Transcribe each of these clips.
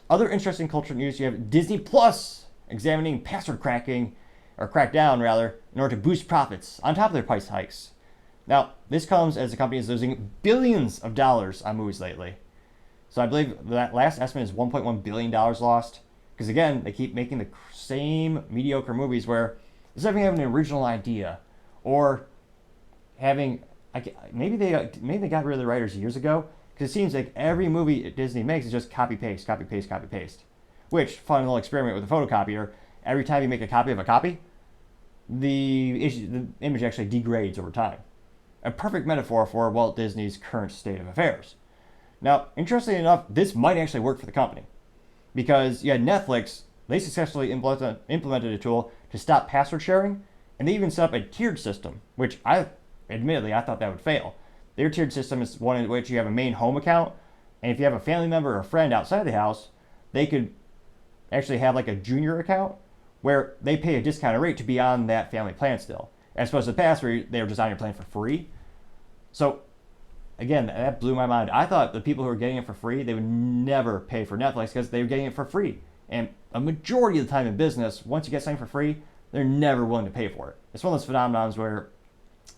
Other interesting cultural news, you have Disney Plus examining password cracking, or crackdown rather, in order to boost profits on top of their price hikes. Now, this comes as the company is losing billions of dollars on movies lately. So I believe that last estimate is $1.1 billion lost. Because again, they keep making the same mediocre movies where instead of having an original idea or having, maybe they got rid of the writers years ago, because it seems like every movie Disney makes is just copy paste, copy paste, copy paste. Which, fun little experiment with a photocopier, every time you make a copy of a copy, the image actually degrades over time. A perfect metaphor for Walt Disney's current state of affairs. Now, interestingly enough, this might actually work for the company. Because you had Netflix, they successfully implemented a tool to stop password sharing, and they even set up a tiered system, which admittedly I thought that would fail. Their tiered system is one in which you have a main home account, and if you have a family member or a friend outside the house, they could actually have like a junior account where they pay a discounted rate to be on that family plan still. As opposed to the past where they were just on your plan for free. So again, that blew my mind. I thought the people who were getting it for free, they would never pay for Netflix because they were getting it for free. And a majority of the time in business, once you get something for free, they're never willing to pay for it. It's one of those phenomenons where,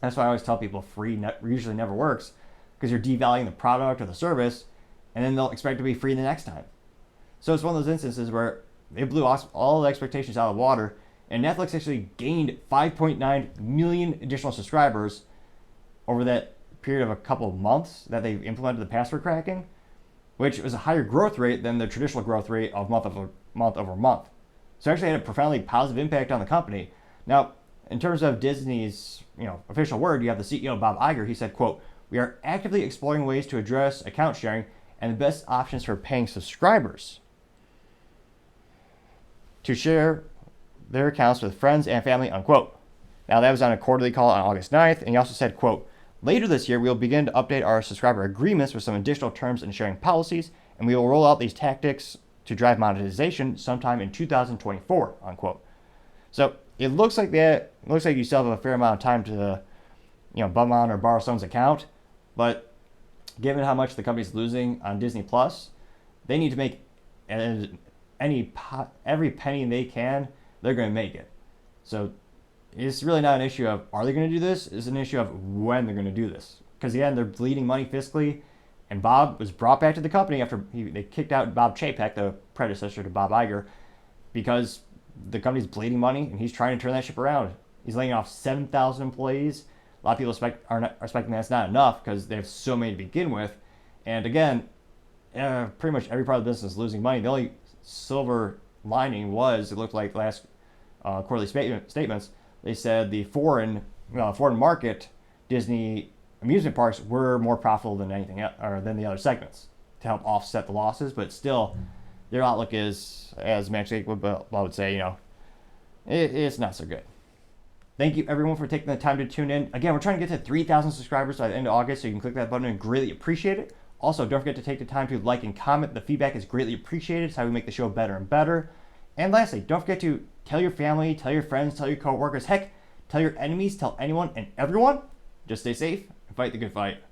that's why I always tell people free usually never works, because you're devaluing the product or the service, and then they'll expect it to be free the next time. So it's one of those instances where they blew all the expectations out of the water, and Netflix actually gained 5.9 million additional subscribers over that period of a couple of months that they implemented the password cracking, which was a higher growth rate than the traditional growth rate of month over month. So it actually had a profoundly positive impact on the company. Now, in terms of Disney's official word, you have the CEO, Bob Iger. He said, quote, "We are actively exploring ways to address account sharing and the best options for paying subscribers to share their accounts with friends and family," unquote. Now, that was on a quarterly call on August 9th, and he also said, quote, "Later this year, we will begin to update our subscriber agreements with some additional terms and sharing policies, and we will roll out these tactics to drive monetization sometime in 2024, unquote. So it looks like you still have a fair amount of time to, bum on or borrow someone's account, but given how much the company's losing on Disney Plus, they need to make every penny they can. They're going to make it. So it's really not an issue of are they going to do this? It's an issue of when they're going to do this. Because again, they're bleeding money fiscally, and Bob was brought back to the company after they kicked out Bob Chapek, the predecessor to Bob Iger, because the company's bleeding money, and he's trying to turn that ship around. He's laying off 7,000 employees. A lot of people are expecting that's not enough because they have so many to begin with. And again, pretty much every part of the business is losing money. The only silver lining was, it looked like last quarterly statements, they said the foreign market Disney amusement parks were more profitable than anything else, or than the other segments, to help offset the losses. But still, their outlook is, as Max would say, it's not so good. Thank you everyone for taking the time to tune in. Again, we're trying to get to 3,000 subscribers by the end of August, so you can click that button and greatly appreciate it. Also, don't forget to take the time to like and comment. The feedback is greatly appreciated. It's how we make the show better and better. And lastly, don't forget to tell your family, tell your friends, tell your coworkers, heck, tell your enemies, tell anyone and everyone. Just stay safe and fight the good fight.